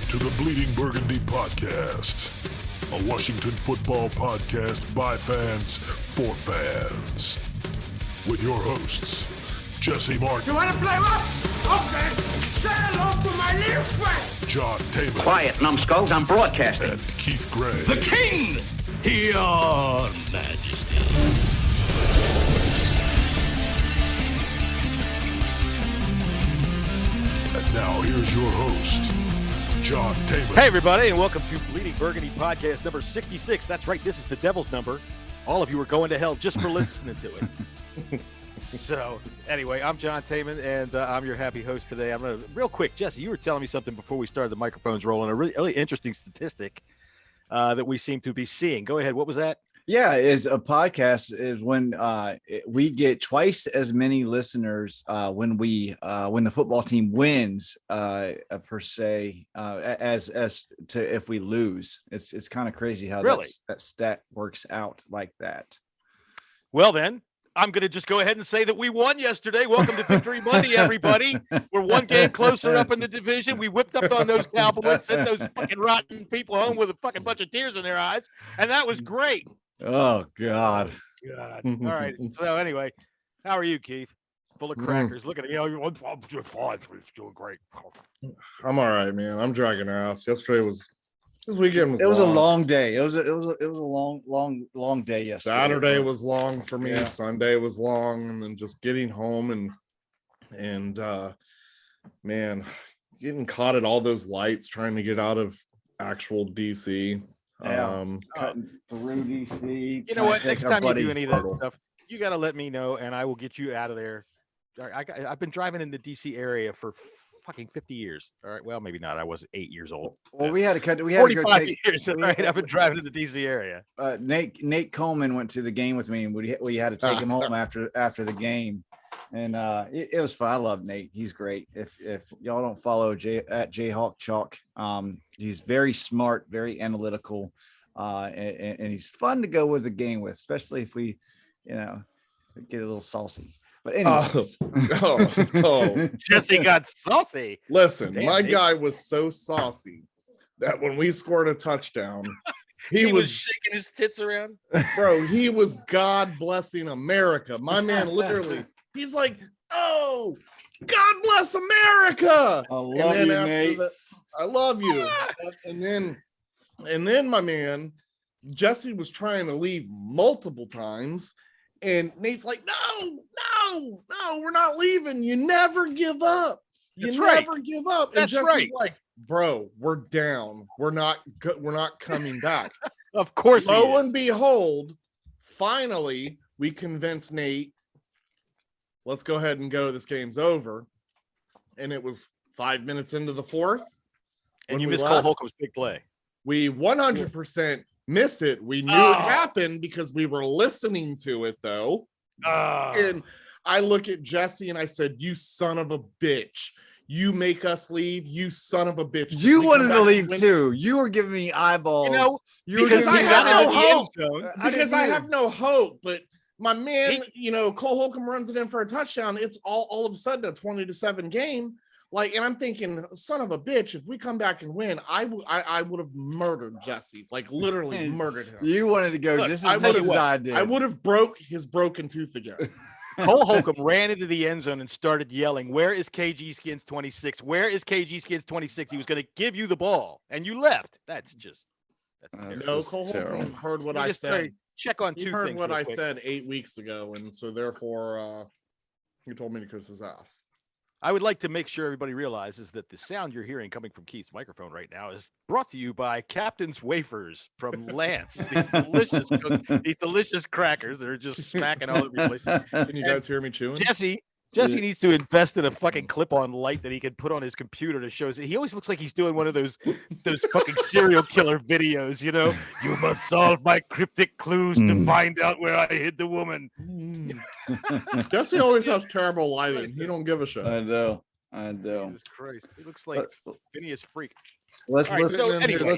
to the Bleeding Burgundy podcast, a Washington football podcast by fans for fans. With your hosts, Jesse Martin. You want to play what? Okay. Say hello to my little friend. John Taman. Quiet, numbskulls, I'm broadcasting. And Keith Gray. The King, your Majesty. And now here's your host, John Taman. Hey everybody, and welcome to Bleeding Burgundy podcast number 66. That's right, this is the devil's number. All of you are going to hell just for listening to it. So, anyway, I'm John Taman, and I'm your happy host today. I'm going to, real quick, Jesse, you were telling me something before we started the microphones rolling, a really interesting statistic that we seem to be seeing. Go ahead, what was that? Yeah, is a podcast is when we get twice as many listeners when the football team wins per se as to if we lose. It's kind of crazy how that stat works out like that. Well then, I'm going to just go ahead and say that we won yesterday. Welcome to Victory Monday, everybody. We're one game closer up in the division. We whipped up on those Cowboys, sent those fucking rotten people home with a fucking bunch of tears in their eyes, and that was great. Oh, God. God. All right. So anyway, how are you, Keith? Full of crackers. Look at it. You know, I'm fine. Doing great. I'm all right, man. I'm dragging ass. This weekend was It was long. a long day. It was a long day yesterday. Saturday was long for me. Yeah. Sunday was long, and then just getting home and man, getting caught at all those lights trying to get out of actual DC. Cutting through DC. You know what? Next time you do any of that stuff, you got to let me know, and I will get you out of there. I've been driving in the DC area for fucking 50 years. All right. Well, maybe not. I was 8 years old. Well, we had to cut. We had 45 to go take. years. All right. I've been driving in the DC area. Nate Coleman went to the game with me, and we had to take him home after the game, and it was fun. I love Nate. He's great. If y'all don't follow at Jayhawk Chalk, he's very smart, very analytical, and he's fun to go with the game with, especially if we, get a little saucy. But anyways, Jesse got saucy. Listen, Damn, my Nate. guy was so saucy that when we scored a touchdown, He was shaking his tits around. bro, he was God blessing America. My man literally, he's like, oh, God bless America. I love you, Nate. I love you. And then my man, Jesse was trying to leave multiple times. And Nate's like, no, we're not leaving. You never give up. You never give up. And That's Jesse's right. like, bro, we're down. We're not coming back. Of course. Lo and behold, finally, we convinced Nate, let's go ahead and go. This game's over. And it was 5 minutes into the fourth. And when you we missed Cole left. Holcomb's big play. We 100% missed it. We knew it happened because we were listening to it, though. And I look at Jesse and I said, you son of a bitch. You make us leave, you son of a bitch. You wanted to leave too. You were giving me eyeballs. Because I have no hope. Because I either. have no hope. But my man, Cole Holcomb runs it in for a touchdown. It's all of a sudden a 20-7 game. And I'm thinking, son of a bitch, if we come back and win, I would have murdered Jesse. Literally murdered him. You wanted to go just as much as I did. I would have broke his broken tooth again. Cole Holcomb ran into the end zone and started yelling, where is KG Skins 26? Where is KG Skins 26? He was going to give you the ball, and you left. That's terrible. No, Cole Holcomb heard what I said. Check on He two heard things. what real I quick. said 8 weeks ago, and so therefore he told me to kiss his ass. I would like to make sure everybody realizes that the sound you're hearing coming from Keith's microphone right now is brought to you by Captain's Wafers from Lance. These delicious crackers that are just smacking all over your place. Can you guys hear me chewing? Jesse needs to invest in a fucking clip-on light that he can put on his computer to show. He always looks like he's doing one of those fucking serial killer videos, You must solve my cryptic clues to find out where I hid the woman. Jesse always has terrible lighting. He don't give a shit. I know. Jesus Christ. He looks like Phineas Freak. Let's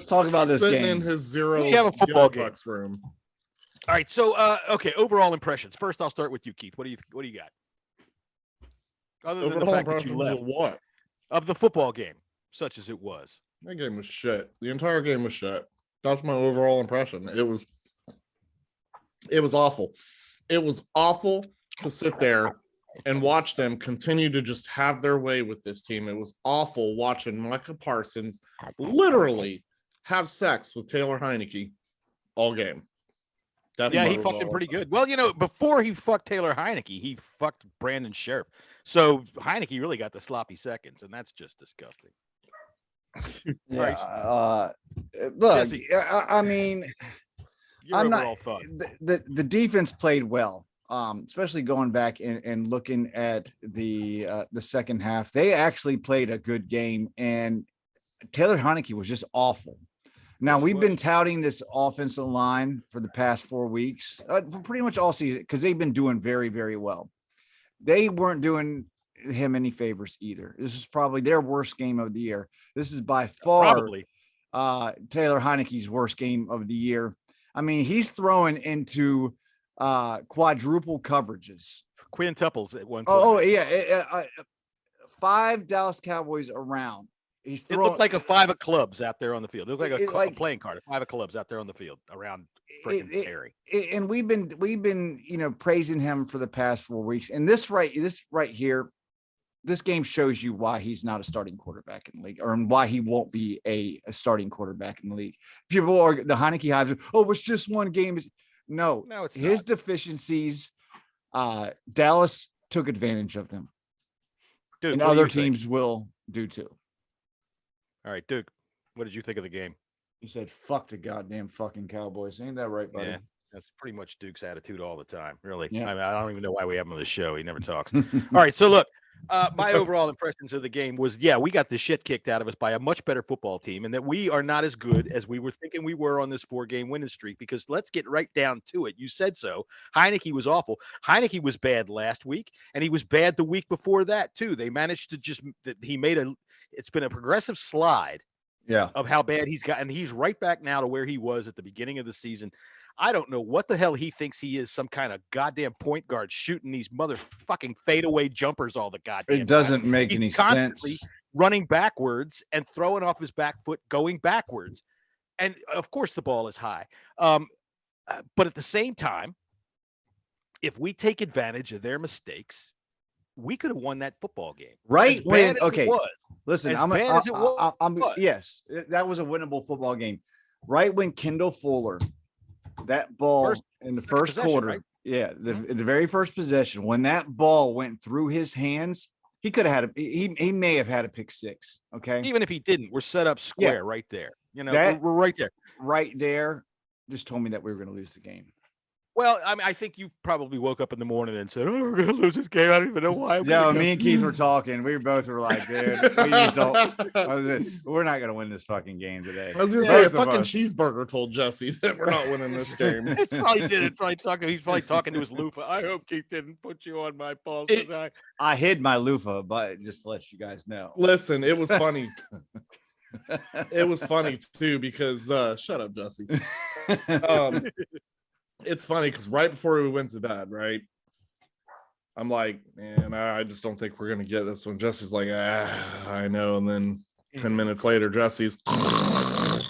talk about this sitting game. in his zero. We have a football game. Room. All right. So, okay. Overall impressions. First, I'll start with you, Keith. What do you got? Other than the fact that you left What? of the football game, such as it was. That game was shit. The entire game was shit. That's my overall impression. It was awful. It was awful to sit there and watch them continue to just have their way with this team. It was awful watching Micah Parsons literally have sex with Taylor Heineke all game. He fucked him pretty good. Well, before he fucked Taylor Heineke, he fucked Brandon Sheriff. So Heineke really got the sloppy seconds, and that's just disgusting. Yeah. Look, Jesse, I mean, I'm not. The defense played well, especially going back and looking at the second half. They actually played a good game, and Taylor Heineke was just awful. Now, we've been touting this offensive line for the past 4 weeks, for pretty much all season, because they've been doing very, very well. They weren't doing him any favors either. This is probably their worst game of the year. This is by far Taylor Heineke's worst game of the year. I mean, he's throwing into quadruple coverages. Quintuples at one point. Oh, yeah. 5 Dallas Cowboys around. It looked like a 5 of clubs out there on the field. It looked like a playing card, a 5 of clubs out there on the field around freaking Terry. And we've been praising him for the past 4 weeks. And this right here, this game shows you why he's not a starting quarterback in the league, or why he won't be a starting quarterback in the league. People are the Heineke hives. Oh, it's just one game. No, it's his deficiencies. Dallas took advantage of them, Dude, and other teams will do too. All right, Duke, what did you think of the game? He said, "Fuck the goddamn fucking Cowboys." Ain't that right, buddy? Yeah, that's pretty much Duke's attitude all the time. Really, yeah. I don't even know why we have him on the show. He never talks. All right, so look, my overall impressions of the game was, we got the shit kicked out of us by a much better football team, and that we are not as good as we were thinking we were on this 4-game winning streak. Because let's get right down to it. You said so. Heineke was awful. Heineke was bad last week, and he was bad the week before that too. They managed to it's been a progressive slide of how bad he's gotten. He's right back now to where he was at the beginning of the season. I don't know what the hell he thinks he is, some kind of goddamn point guard shooting these motherfucking fadeaway jumpers all the goddamn time. It doesn't make any sense. Running backwards and throwing off his back foot, going backwards. And of course the ball is high. But at the same time, if we take advantage of their mistakes, we could have won that football game. Right when listen, yes, that was a winnable football game. Right when Kendall Fuller, that ball in the first quarter, right? In the very first possession, when that ball went through his hands, he could have had he may have had a pick six. Okay, even if he didn't, we're set up square right there. We're right there. Right there, just told me that we were going to lose the game. Well, I mean, I think you probably woke up in the morning and said, "Oh, we're going to lose this game. I don't even know why." Yeah, me and Keith were talking. We both were like, "Dude, we're not going to win this fucking game today." I was going to say, a fucking cheeseburger told Jesse that we're not winning this game. He probably did it. He's probably talking to his loofah. I hope Keith didn't put you on my pulse. I hid my loofah, but just to let you guys know. Listen, it was funny. It was funny too because shut up, Jesse. It's funny because right before we went to bed, right, I'm like, man, I just don't think we're gonna get this one. Jesse's like, I know. And then 10 minutes later, Jesse's I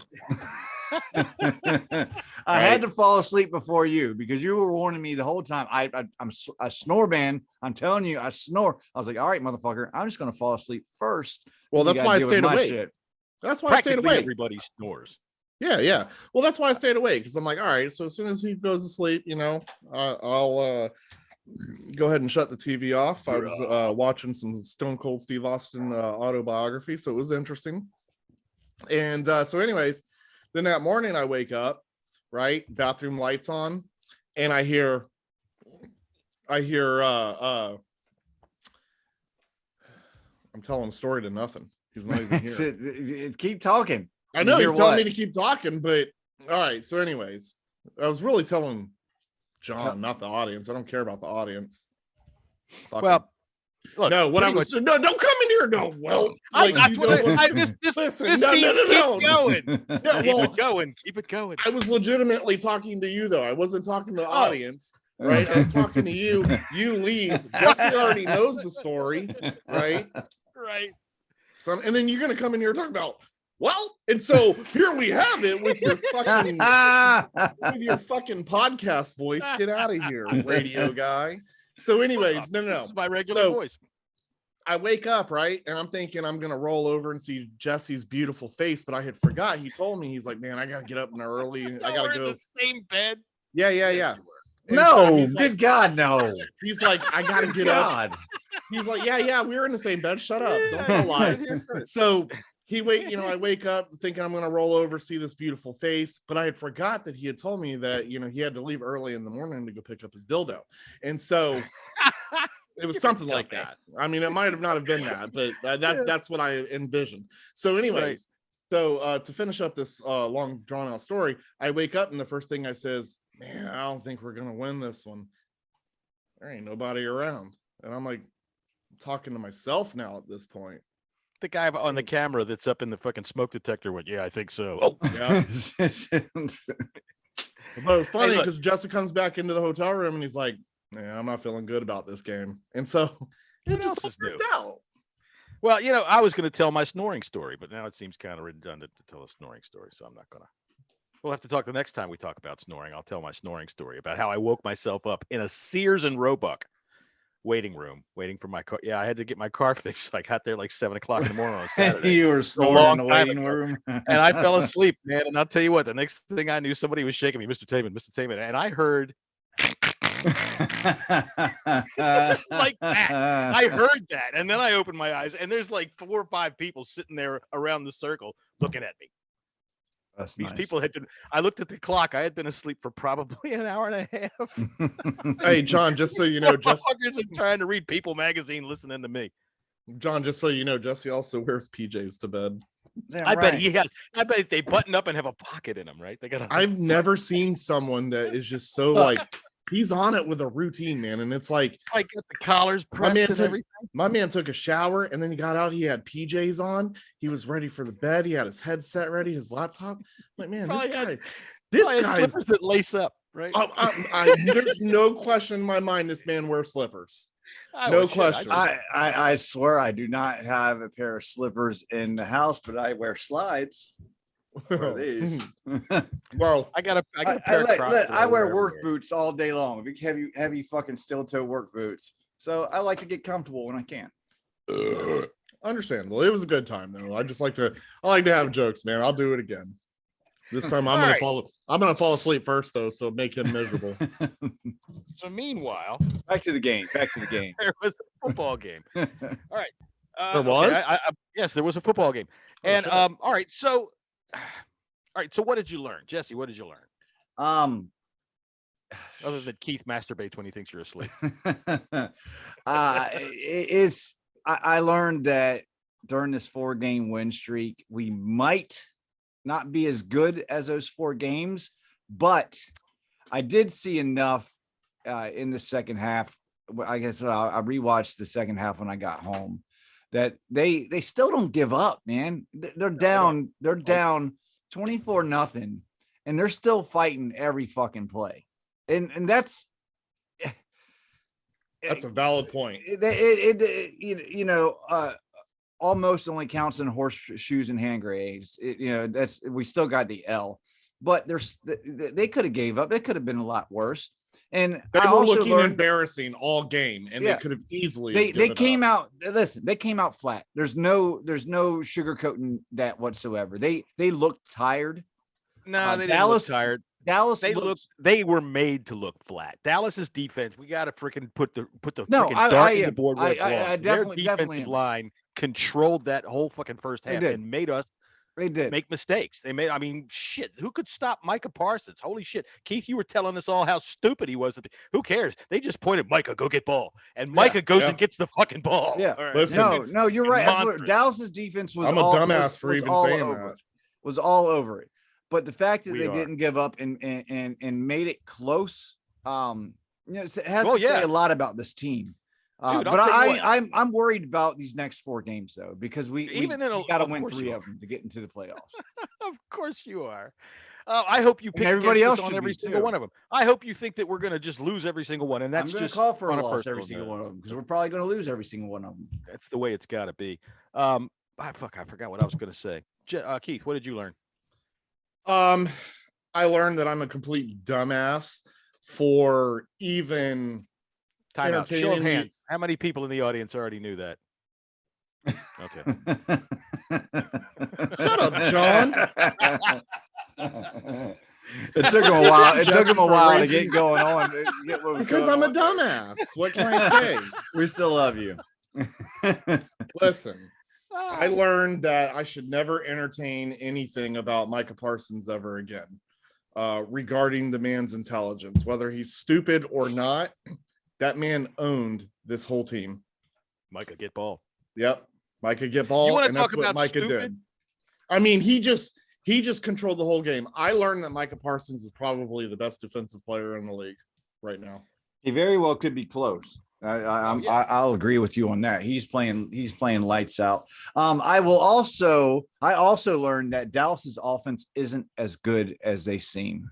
had to fall asleep before you because you were warning me the whole time. I'm a snore man. I'm telling you, I snore. I was like, all right, motherfucker, I'm just gonna fall asleep first. Well, that's why I stayed awake. That's why I stayed awake. Everybody snores. Yeah. Well, that's why I stayed awake because I'm like, all right. So as soon as he goes to sleep, I'll go ahead and shut the TV off. I was watching some Stone Cold Steve Austin autobiography, so it was interesting. And so, anyways, then that morning I wake up, right, bathroom lights on, and I hear. I'm telling a story to nothing. He's not even here. Keep talking. I know he's telling me to keep talking, but all right. So, anyways, I was really telling John, not the audience. I don't care about the audience. Well, look, no, what I was no, don't come in here. No, well, like, this team keep going. Keep it going. I was legitimately talking to you, though. I wasn't talking to the audience, right? I was talking to you. You leave. Jesse already knows the story, right? Right. And then you're gonna come in here and talk about Well, and so here we have it with your fucking podcast voice. Get out of here, radio guy. So, anyways, no. This is my regular voice. I wake up, right? And I'm thinking I'm going to roll over and see Jesse's beautiful face, but I had forgot. He told me, he's like, man, I got to get up early. I got to go. In the same bed. Yeah. And No, so good God, no. He's like, I got to get up. He's like, yeah, we were in the same bed. Shut up. Don't tell lies. So I wake up thinking I'm going to roll over, see this beautiful face, but I had forgot that he had told me that, he had to leave early in the morning to go pick up his dildo. And so it was something like that. I mean, it might have not have been that, but that's what I envisioned. So anyways, to finish up this long drawn out story, I wake up and the first thing I says, man, I don't think we're going to win this one. There ain't nobody around. And I'm like talking to myself now at this point. The guy on the camera that's up in the fucking smoke detector went, yeah, I think so. Oh, yeah. But it's funny because Justin comes back into the hotel room and he's like, yeah, I'm not feeling good about this game. And so it just worked out. Well, I was going to tell my snoring story, but now it seems kind of redundant to tell a snoring story. So I'm not going to. We'll have to talk the next time we talk about snoring. I'll tell my snoring story about how I woke myself up in a Sears and Roebuck waiting room, waiting for my car. Yeah, I had to get my car fixed. So I got there like 7 o'clock in the morning on Saturday. You were snoring in the waiting room. And I fell asleep, man. And I'll tell you what, the next thing I knew, somebody was shaking me, Mr. Taman. And I heard like that. I heard that. And then I opened my eyes and there's like 4 or 5 people sitting there around the circle looking at me. That's These nice. people had been, I looked at the clock. I had been asleep for probably an hour and a half. Hey, John, just so you know, fuckers are trying to read People magazine listening to me. John, just so you know, Jesse also wears PJs to bed. I bet he has. I bet they button up and have a pocket in them, right? They got. I've never seen someone that is just so like he's on it with a routine, man. And it's like I got the collars pressed and everything. My man took a shower and then he got out. He had PJs on. He was ready for the bed. He had his headset ready, his laptop. I'm like, man, this guy slippers that lace up, right? There's no question in my mind. This man wears slippers. No question. I swear I do not have a pair of slippers in the house, but I wear slides. What are these? Well, I got a pair of Crocs. I wear work boots all day long. Heavy fucking steel toe work boots. So I like to get comfortable when I can. Understandable. It was a good time though. I like to have jokes, man. I'll do it again. This time I'm gonna fall asleep first though, so make him miserable. So meanwhile, back to the game. There was a football game. All right. There was? Okay, yes, there was a football game. And all right, so what did you learn? Jesse, what did you learn? Other than Keith masturbates when he thinks you're asleep. I learned that during this 4-game win streak, we might not be as good as those 4 games, but I did see enough in the second half. I guess I rewatched the second half when I got home that they still don't give up, man. They're down 24-0, and they're still fighting every fucking play. And that's a valid point. Almost only counts in horseshoes and hand grenades. We still got the L, but they could have gave up. It could have been a lot worse. And they were looking embarrassing all game, and they could have easily. They came out. Listen, they came out flat. There's no sugarcoating that whatsoever. They looked tired. No, they didn't look tired. Dallas, they were made to look flat. Dallas's defense, we got to freaking put the dart in the board where it belongs. Their defensive line controlled that whole fucking first half and made us make mistakes. Shit, who could stop Micah Parsons? Holy shit. Keith, you were telling us all how stupid he was. Who cares? They just pointed, Micah, go get ball. And Micah goes and gets the fucking ball. Yeah. Right. Listen, no, you're right. Dallas's defense was I'm a dumbass for even saying that. Was all over it. But the fact that they didn't give up and made it close, it has to say a lot about this team. Dude, but I'm worried about these next 4 games though, because we got to win 3 of them to get into the playoffs. Of course you are. I hope you pick everybody else on every single one of them. I hope you think that we're going to just lose every single one, and that's just call for a loss every single one of them, because we're probably going to lose every single one of them. That's the way it's got to be. I forgot what I was going to say. Keith, what did you learn? I learned that I'm a complete dumbass for even Time out. Show of entertaining hands. me. How many people in the audience already knew that? Okay. Shut up, John. It took him a while. It took Jesse him a for while to raising- get going on. Get what was Because going I'm a on there. dumbass. What can I say? We still love you. Listen, I learned that I should never entertain anything about Micah Parsons ever again, regarding the man's intelligence, whether he's stupid or not. That man owned this whole team. Micah, get ball. Yep, Micah get ball, You want to and talk that's what about Micah stupid? did. I mean, he just controlled the whole game. I learned that Micah Parsons is probably the best defensive player in the league right now. He very well could be close. I'll agree with you on that. He's playing lights out. I also learned that Dallas's offense isn't as good as they seem.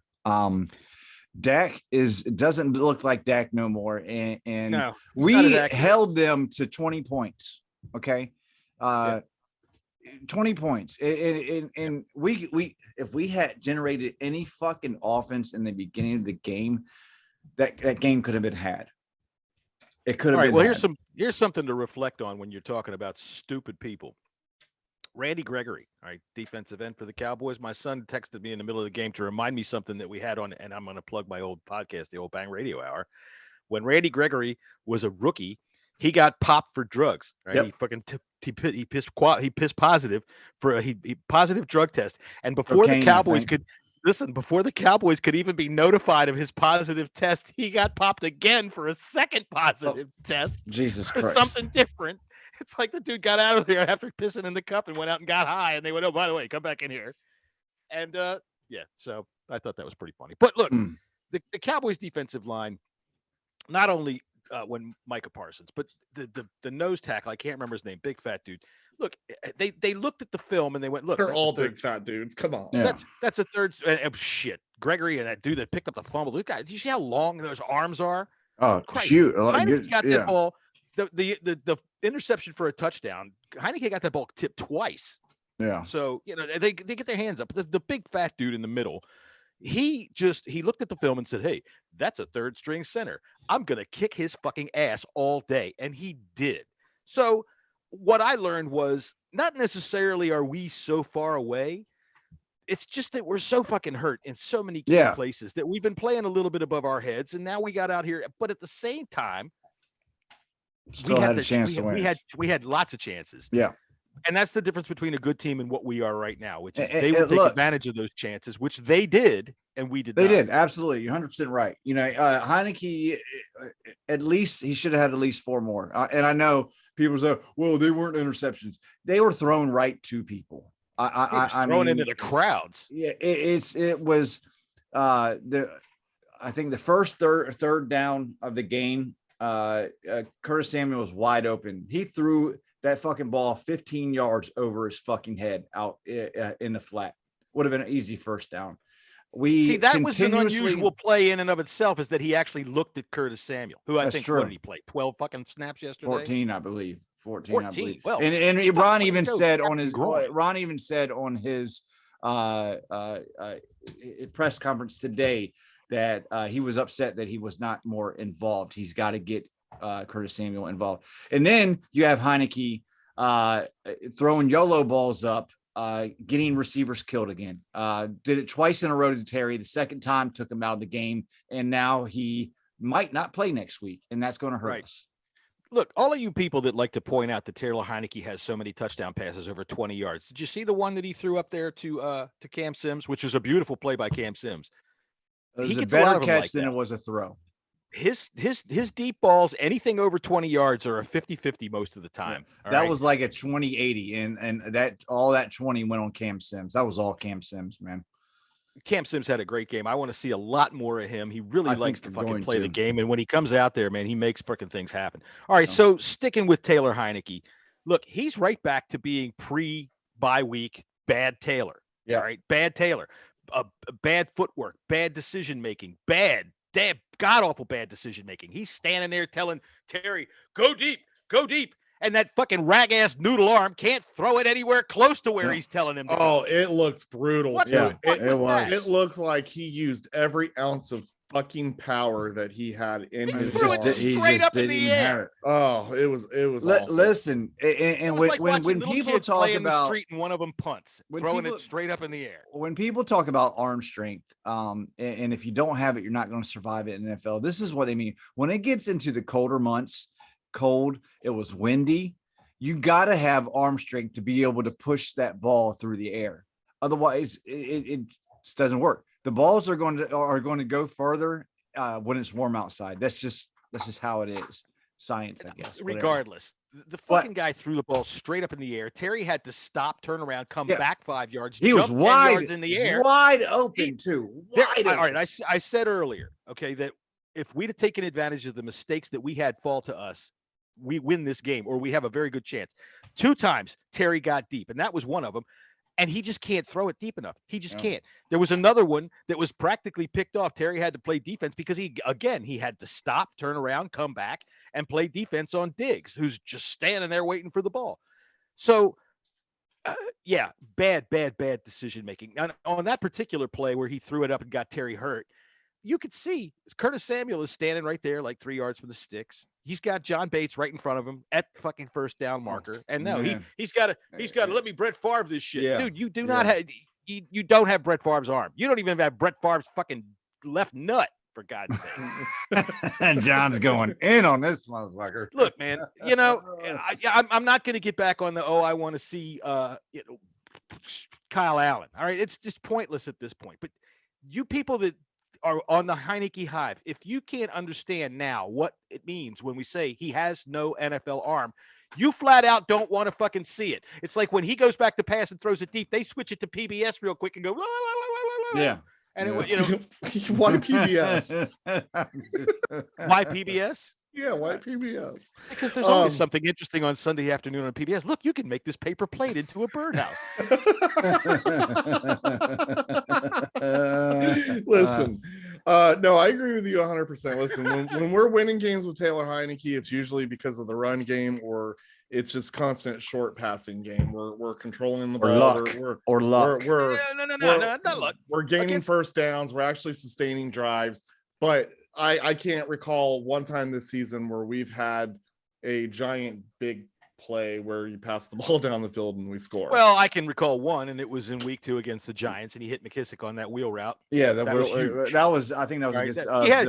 Dak doesn't look like Dak no more, and No, he's not we as accurate. held them to 20 points. Okay, 20 points, and we if we had generated any fucking offense in the beginning of the game, that game could have been had. It could have All right. been. Well, here's something to reflect on when you're talking about stupid people. Randy Gregory, all right, defensive end for the Cowboys. My son texted me in the middle of the game to remind me something that we had on, and I'm going to plug my old podcast, the Old Bang Radio Hour. When Randy Gregory was a rookie, he got popped for drugs. Right? Yep. He fucking he pissed positive for a positive drug test, and before Cocaine, the Cowboys before the Cowboys could even be notified of his positive test, he got popped again for a second positive test. Jesus For Christ. something different. It's like the dude got out of there after pissing in the cup and went out and got high, and they went, "Oh, by the way, come back in here." And so I thought that was pretty funny. But look, the Cowboys defensive line, not only when Micah Parsons, but the nose tackle, I can't remember his name, big fat dude. Look, they looked at the film and they went, "Look, They're that's all the third- big fat dudes. Come on. Yeah. That's a third shit." Gregory and that dude that picked up the fumble. Look, do you see how long those arms are? Oh, Christ. shoot. Heineke got Yeah. that ball. The interception for a touchdown. Heineke got that ball tipped twice. Yeah. So, they get their hands up. The big fat dude in the middle, he looked at the film and said, "Hey, that's a third string center. I'm going to kick his fucking ass all day." And he did. So what I learned was not necessarily are we so far away. It's just that we're so fucking hurt in so many key places that we've been playing a little bit above our heads. And now we got out here. But at the same time, Still had a chance to win. We had lots of chances. Yeah. And that's the difference between a good team and what we are right now, which is And- they would and take look- advantage of those chances, which they did, and we did They not. did. Absolutely. You're 100% right. Heineke, at least he should have had at least 4 more. And I know people say, well, they weren't interceptions. They were thrown right to people. I thrown into the crowds. Yeah, it was I think the first third down of the game, Curtis Samuel was wide open. He threw that fucking ball 15 yards over his fucking head out in the flat. Would have been an easy first down. That was an unusual play in and of itself, is that he actually looked at Curtis Samuel, who I think, what did he play? 12 fucking snaps yesterday? 14, I believe. 14. I believe. Well, and Ron even said on his press conference today that he was upset that he was not more involved. He's got to get Curtis Samuel involved. And then you have Heineke throwing YOLO balls up, getting receivers killed again. Did it twice in a row to Terry. The second time took him out of the game, and now he might not play next week, and that's going to hurt us. Look, all of you people that like to point out that Taylor Heineke has so many touchdown passes over 20 yards. Did you see the one that he threw up there to Cam Sims, which was a beautiful play by Cam Sims? It was He a gets a lot better of them catch like than that. it was a throw. His deep balls, anything over 20 yards, are a 50-50 most of the time. Yeah. That was like a 20-80, and that 20 went on Cam Sims. That was all Cam Sims, man. Cam Sims had a great game. I want to see a lot more of him. He really likes to think fucking going play to. the game. And when he comes out there, man, he makes freaking things happen. All right, so sticking with Taylor Heineke, look, he's right back to being pre-bye week bad Taylor. Yeah. All right, bad Taylor. Bad footwork, bad decision-making, god-awful bad decision-making. He's standing there telling Terry, go deep, and that fucking rag-ass noodle arm can't throw it anywhere close to where he's telling him to go. It looked brutal. What too. the fuck was that? It looked like he used every ounce of fucking power that he had in his threw it arm. straight up in the air. Oh, it was awful. Listen, and when people talk in the about street and one of them punts, throwing it straight up in the air. When people talk about arm strength, and if you don't have it, you're not going to survive it in the NFL. This is what they mean. When it gets into the colder months, it was windy, you got to have arm strength to be able to push that ball through the air. Otherwise, it just doesn't work. The balls are going to go further when it's warm outside. That's just how it is. Science, I guess. Regardless, the fucking guy threw the ball straight up in the air. Terry had to stop, turn around, come back 5 yards. He was wide 10 yards in the air, wide open too. All right, I said earlier, okay, that if we'd have taken advantage of the mistakes that we had fall to us, we win this game, or we have a very good chance. 2 times Terry got deep, and that was one of them. And he just can't throw it deep enough. He just can't. There was another one that was practically picked off. Terry had to play defense because he had to stop, turn around, come back, and play defense on Diggs, who's just standing there waiting for the ball. So, bad decision making. On that particular play where he threw it up and got Terry hurt, you could see Curtis Samuel is standing right there, like 3 yards from the sticks. He's got John Bates right in front of him at the fucking first down marker. And he's got to let me Brett Favre this shit. Yeah. Dude, you do not have, you don't have Brett Favre's arm. You don't even have Brett Favre's fucking left nut, for God's sake. And John's going in on this motherfucker. Look, man, I'm not going to get back on I want to see Kyle Allen. All right. It's just pointless at this point. But you people that are on the Heineke hive, if you can't understand now what it means when we say he has no NFL arm, you flat out don't want to fucking see it. It's like when he goes back to pass and throws it deep, they switch it to PBS real quick and go, yeah. And why PBS? Why PBS? Yeah, why PBS? Because there's always something interesting on Sunday afternoon on PBS. Look, you can make this paper plate into a birdhouse. Listen, no, I agree with you 100%. Listen, when we're winning games with Taylor Heineke, it's usually because of the run game, or it's just constant short passing game. We're controlling the ball. Or luck. No, not luck. We're gaining first downs. We're actually sustaining drives, but I can't recall one time this season where we've had a giant big play where you pass the ball down the field and we score. Well, I can recall one, and it was in week 2 against the Giants, and he hit McKissick on that wheel route. Yeah, that was huge. I think that was against the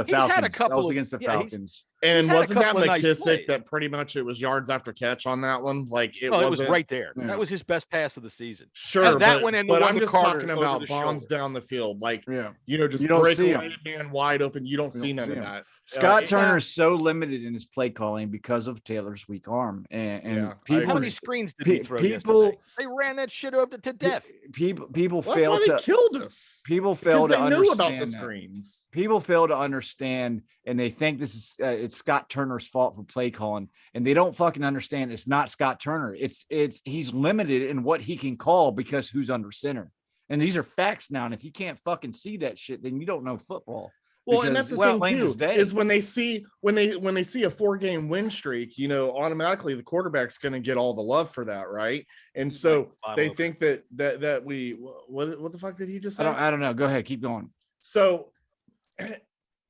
Falcons. Had a couple that was against the Falcons. And wasn't that McKissick that pretty much it was yards after catch on that one? Like it was right there. Yeah. That was his best pass of the season. Sure, that one and but one I'm to just Carter talking about bombs down the field. Like just break away, man wide open. You don't see none of that. Scott Turner is so limited in his play calling because of Taylor's weak arm. And people, how many screens did he throw yesterday? They ran that shit over to death. People That's fail why to they killed us. People fail to understand. They knew about the screens. People fail to understand, and they think this is it's Scott Turner's fault for play calling, and they don't fucking understand. It's not Scott Turner. It's he's limited in what he can call because who's under center. And these are facts now. And if you can't fucking see that shit, then you don't know football. Well, and that's the thing too, is when they see a 4-game win streak, automatically the quarterback's going to get all the love for that, right? And so they think that we what the fuck did he just say? I don't know. Go ahead, keep going. So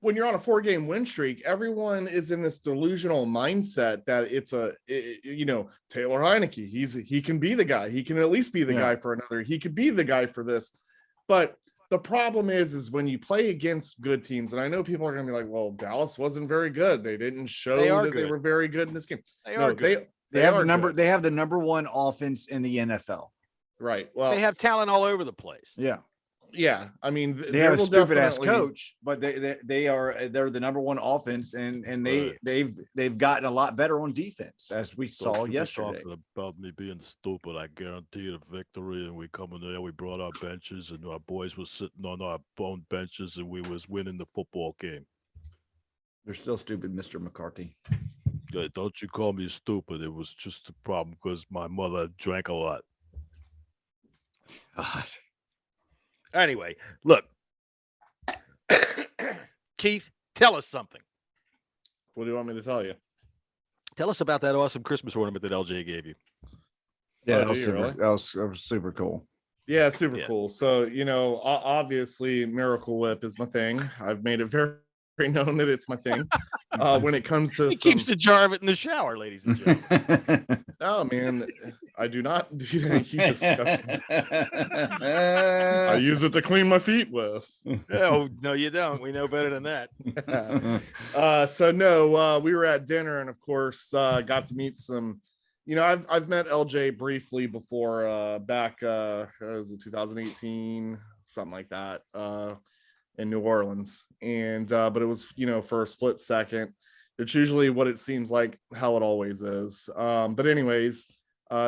when you're on a 4-game win streak, everyone is in this delusional mindset that it's Taylor Heineke. He can be the guy. He can at least be the guy for another. He could be the guy for this, but the problem is when you play against good teams, and I know people are going to be like, well, Dallas wasn't very good. They didn't show that they were very good in this game. They have the number 1 offense in the NFL. Right. Well, they have talent all over the place. Yeah. Yeah. I mean, they have a stupid ass coach, but they're the number 1 offense, and they've gotten a lot better on defense, as we saw yesterday. Talking about me being stupid, I guarantee you the victory. And we come in there, we brought our benches, and our boys were sitting on our own benches, and we was winning the football game. You're still stupid, Mr. McCarthy. Don't you call me stupid. It was just a problem because my mother drank a lot. God. Anyway, look, Keith, tell us something. What do you want me to tell you? Tell us about that awesome Christmas ornament that LJ gave you. Yeah, Oh, that was do you super, really? that was super cool. Yeah, super Yeah. cool. So, obviously Miracle Whip is my thing. I've made it very, very known that it's my thing. When it comes to He keeps the jar of it in the shower, ladies and gentlemen. oh man, I do not do that. You disgusting. I use it to clean my feet with. Oh, no, you don't. We know better than that. We were at dinner and of course got to meet some, I've met LJ briefly before back was it 2018, something like that, in New Orleans. And but it was, for a split second. It's usually what it seems like, how it always is. But anyways,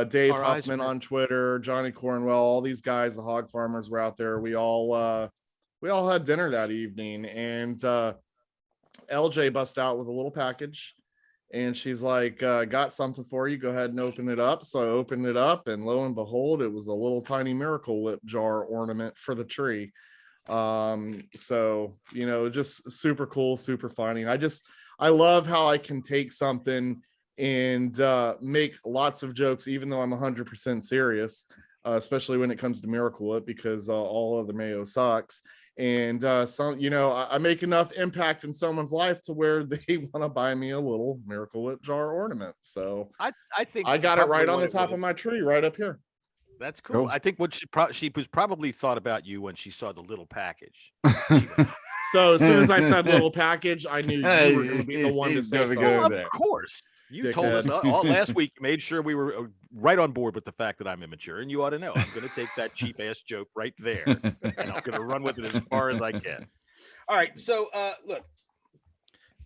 Dave Our eyes Huffman met. on Twitter, Johnny Cornwell, all these guys, the hog farmers were out there. We all had dinner that evening, and LJ bust out with a little package, and she's like, got something for you, go ahead and open it up. So I opened it up, and lo and behold, it was a little tiny Miracle Whip jar ornament for the tree. Just super cool, super funny. I love how I can take something and make lots of jokes, even though I'm 100% serious, especially when it comes to Miracle Whip, because all of the mayo sucks. And I make enough impact in someone's life to where they want to buy me a little Miracle Whip jar ornament. So I think I got it probably right on what the it top was. of my tree, right up here. That's cool. Cool. I think what she was probably thought about you when she saw the little package. So as soon as I said little package, I knew you were going to be the one to He's say gonna something. go Well, of there. course. You told us Dickhead. all last week. You made sure we were right on board with the fact that I'm immature, and you ought to know. I'm going to take that cheap ass joke right there, and I'm going to run with it as far as I can. All right. So, look,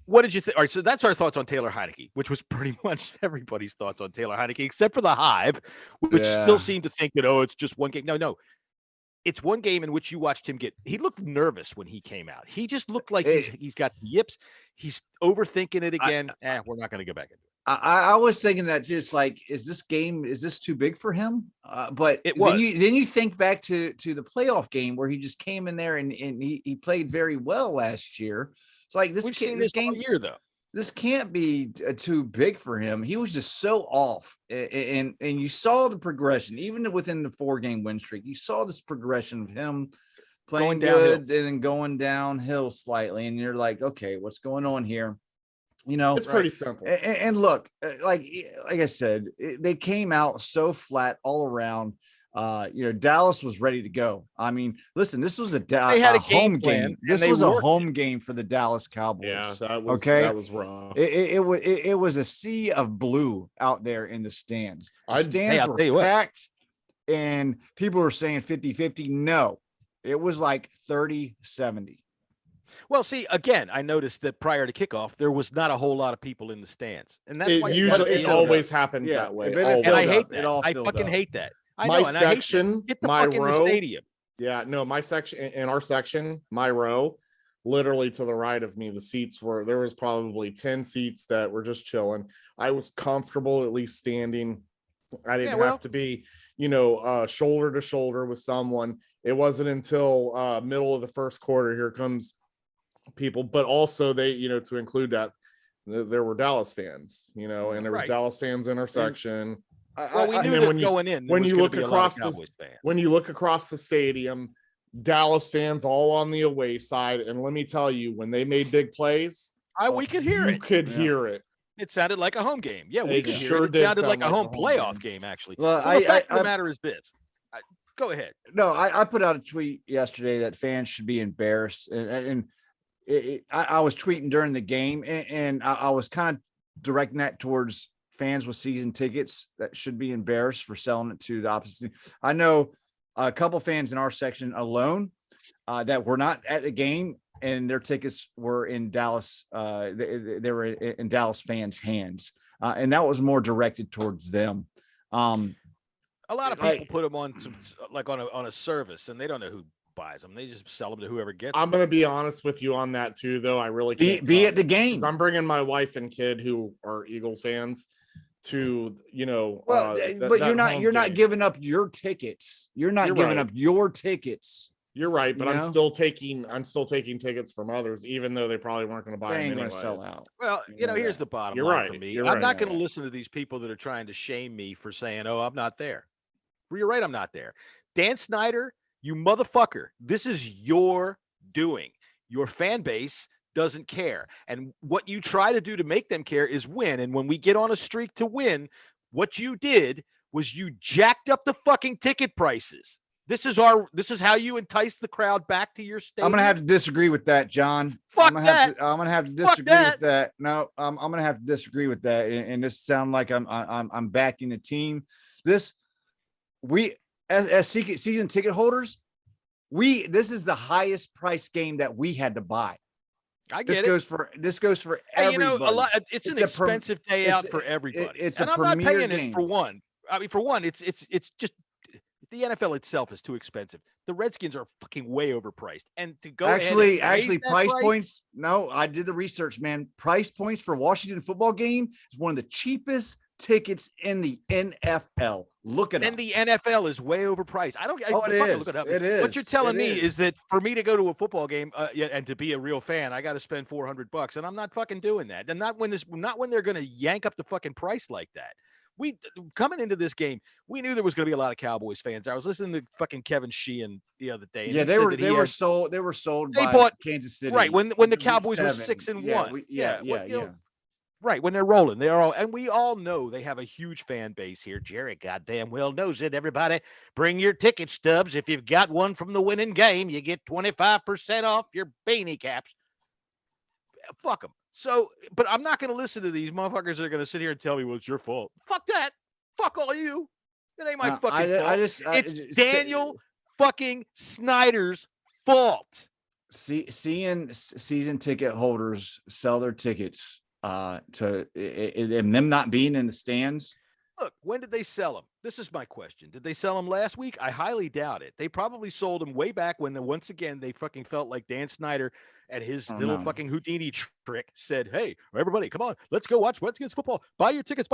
what did you think? All right. So that's our thoughts on Taylor Heineke, which was pretty much everybody's thoughts on Taylor Heineke, except for the Hive, which Yeah. still seemed to think that, it's just one game. No. It's one game in which you watched him he looked nervous when he came out. He just looked like he's got the yips. He's overthinking it again. We're not going to go back into it. I was thinking that, just like, is this too big for him? But It was. Then you think back to the playoff game where he just came in there and he played very well last year. It's like We've seen this game all year, though. This can't be too big for him. He was just so off, and you saw the progression even within the 4-game win streak. You saw this progression of him playing good and then going downhill slightly, and you're like, okay, what's going on here? It's pretty simple. And look, like I said, they came out so flat all around. Dallas was ready to go. I mean, listen, this was a home game. This was a home game for the Dallas Cowboys. Yeah, that was rough. It was a sea of blue out there in the stands. The stands were packed, and people were saying 50-50. No, it was like 30-70. Well, see, again, I noticed that prior to kickoff, there was not a whole lot of people in the stands, and that's why it always happens that way. And I hate that. I fucking hate that. I know, my section, get the my fuck in row, the stadium. Yeah, no, my section, in our section, my row, literally to the right of me, the seats there was probably 10 seats that were just chilling. I was comfortable, at least standing. I didn't have to be, shoulder to shoulder with someone. It wasn't until middle of the first quarter, here comes people, but also they, to include that, there were Dallas fans, and there was Dallas fans in our section. Well, we knew that going in. When you look across the stadium, Dallas fans all on the away side, and let me tell you, when they made big plays, we could hear it. You could hear it. It sounded like a home game. Yeah, we could sure hear it. It did sounded like a home playoff game, actually. Well, the fact of the matter is this. Go ahead. No, I put out a tweet yesterday that fans should be embarrassed, and I was tweeting during the game, and I was kind of directing that towards fans with season tickets that should be embarrassed for selling it to the opposite. I know a couple fans in our section alone that were not at the game, and their tickets were in Dallas. They were in Dallas fans' hands, and that was more directed towards them. A lot of people put them on some, like on a service, and they don't know who buys them. They just sell them to whoever gets them. I'm going to be honest with you on that too, though. I really can't be at the game. I'm bringing my wife and kid who are Eagles fans to, but you're not giving up your tickets. You're not giving up your tickets You're right, but You I'm know? still taking tickets from others, even though they probably weren't going to buy They them ain't gonna anyways. sell out. Well, You know here's that. the bottom You're line right. for me. You're I'm right. not going to Yeah. listen to these people that are trying to shame me for saying, "Oh, I'm not there." Well, you're right, I'm not there. Dan Snyder, you motherfucker. This is your doing. Your fan base doesn't care. And what you try to do to make them care is win. And when we get on a streak to win, what you did was you jacked up the fucking ticket prices. This is how you entice the crowd back to your stadium. I'm gonna have to disagree with that, John. Fuck I'm that. gonna have to Fuck disagree that. with that. No, I'm gonna have to disagree with that. And this sound like I'm backing the team. We as season ticket holders, this is the highest price game that we had to buy. I This get it. goes for Hey, everybody. it's an a prem- expensive day out for everybody. It's and a I'm not premier paying game. it for one. I mean, for one, it's just the NFL itself is too expensive. The Redskins are fucking way overpriced. And to go Actually, ahead and raise that price points. No, I did the research, man. Price points for Washington football game is one of the cheapest tickets in the NFL. Look it up. And the NFL is way overpriced. I don't. Oh, it fucking is. Look it up. It is. What you're telling It me is. is that for me to go to a football game, and to be a real fan, I got to spend $400, and I'm not fucking doing that. And not when they're going to yank up the fucking price like that. We coming into this game, we knew there was going to be a lot of Cowboys fans. I was listening to fucking Kevin Sheehan the other day. And Yeah, they were sold. They were sold They by bought- Kansas City. right when the week Cowboys were 7. 6-1. Yeah. Right, when they're rolling, and we all know they have a huge fan base here. Jerry goddamn well knows it. Everybody, bring your ticket stubs. If you've got one from the winning game, you get 25% off your beanie caps. Fuck them. So, but I'm not going to listen to these motherfuckers that are going to sit here and tell me, well, it's your fault. Fuck that. Fuck all you. It ain't my fucking fault. It's Daniel fucking Snyder's fault. Seeing season ticket holders sell their tickets and them not being in the stands. Look, when did they sell them? This is my question. Did they sell them last week? I highly doubt it. They probably sold them way back when once again they fucking felt like Dan Snyder and his fucking Houdini trick said, "Hey, everybody, come on, let's go watch Redskins football. Buy your tickets,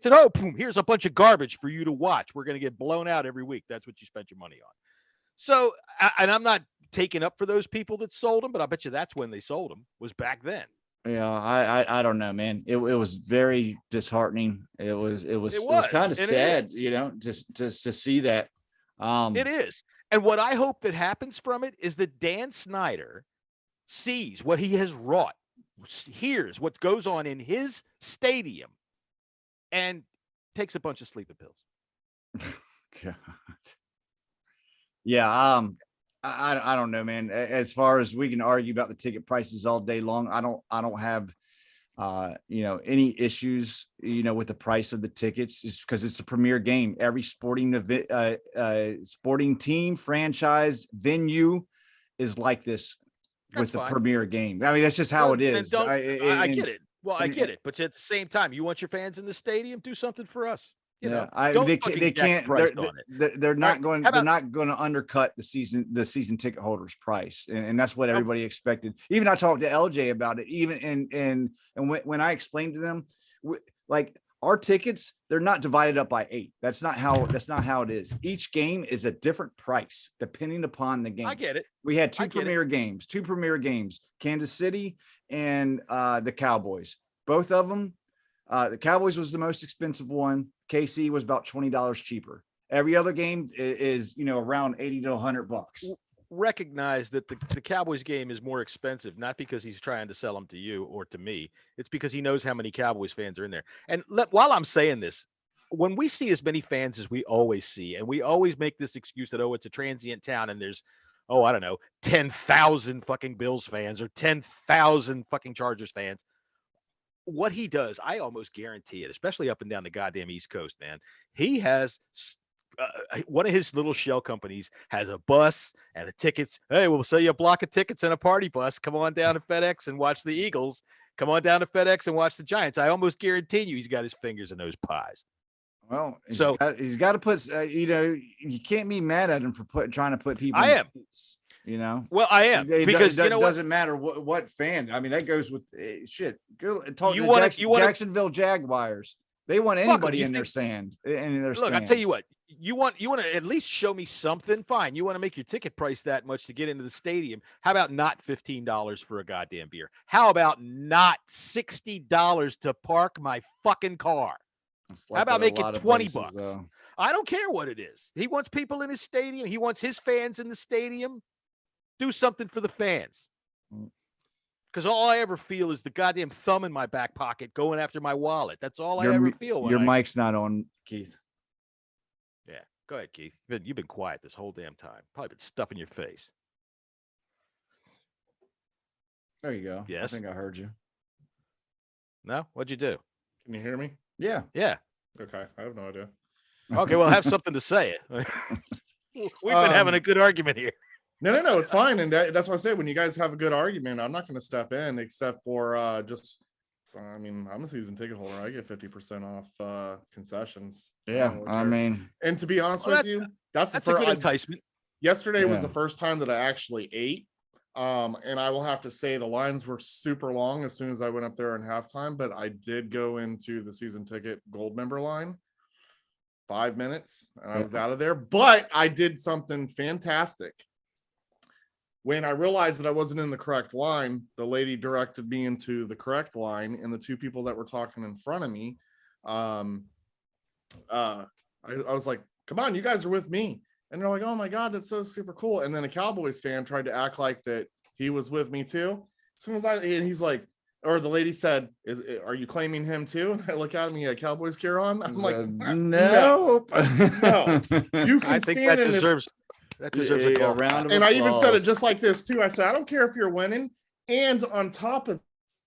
and oh, boom, here's a bunch of garbage for you to watch. We're gonna get blown out every week. That's what you spent your money on." So, and I'm not taking up for those people that sold them, but I bet you that's when they sold them, was back then. Yeah, I don't know, man. It was very disheartening. It was kind of sad, just to see that. It is. And what I hope that happens from it is that Dan Snyder sees what he has wrought, hears what goes on in his stadium, and takes a bunch of sleeping pills. God. Yeah, I don't know, man. As far as we can argue about the ticket prices all day long, I don't have any issues with the price of the tickets, just because it's a premier game. Every sporting event, sporting team, franchise, venue is like this with the premier game. I mean, that's just how it is. I get it. Well, I get it, but at the same time, you want your fans in the stadium, do something for us. They can't. They're not going. They're not going to undercut the season ticket holders' price, and that's what everybody expected. Even I talked to LJ about it. Even and when I explained to them, like our tickets, they're not divided up by 8. That's not how it is. Each game is a different price depending upon the game. I get it. We had two premier games, Kansas City and the Cowboys. Both of them. The Cowboys was the most expensive one. KC was about $20 cheaper. Every other game is around $80 to $100. Recognize that the Cowboys game is more expensive, not because he's trying to sell them to you or to me. It's because he knows how many Cowboys fans are in there. And while I'm saying this, when we see as many fans as we always see, and we always make this excuse that, it's a transient town and there's, 10,000 fucking Bills fans or 10,000 fucking Chargers fans. What he does, I almost guarantee it, especially up and down the goddamn East Coast, man. He has one of his little shell companies has a bus and a tickets. Hey, we'll sell you a block of tickets and a party bus. Come on down to FedEx and watch the Eagles. Come on down to FedEx and watch the Giants. I almost guarantee you he's got his fingers in those pies. Well, he's got to put, you can't be mad at him for trying to put people. I am. Well, I am, because it doesn't matter what fan. I mean, that goes with shit. Go talk to Jacksonville Jaguars. They want anybody in their stand. Look, I tell you what, you want to at least show me something? Fine. You want to make your ticket price that much to get into the stadium. How about not $15 for a goddamn beer? How about not $60 to park my fucking car? How about make it $20? Though. I don't care what it is. He wants people in his stadium. He wants his fans in the stadium. Do something for the fans. Because all I ever feel is the goddamn thumb in my back pocket going after my wallet. That's all I ever feel. Your mic's not on, Keith. Yeah, go ahead, Keith. You've been quiet this whole damn time. Probably been stuffing your face. There you go. Yes. I think I heard you. No? What'd you do? Can you hear me? Yeah. Yeah. Okay, I have no idea. Okay, well, have something to say. We've been having a good argument here. No, it's fine. And that's why I say when you guys have a good argument, I'm not going to step in except for I'm a season ticket holder. I get 50% off concessions. Yeah, and to be honest with you, that's a good enticement. Yesterday was the first time that I actually ate. And I will have to say the lines were super long as soon as I went up there in halftime, but I did go into the season ticket gold member line 5 minutes and I was out of there, but I did something fantastic. When I realized that I wasn't in the correct line, the lady directed me into the correct line, and the two people that were talking in front of me, I was like, come on, you guys are with me. And they're like, oh my God, that's so super cool. And then a Cowboys fan tried to act like that he was with me too. As soon as and he's like, or the lady said, are you claiming him too? And I look at me, a Cowboys gear on. I'm like, nope. No. You can I think that deserves a call. Round of and applause. I even said it just like this too. I said, I don't care if you're winning. And on top of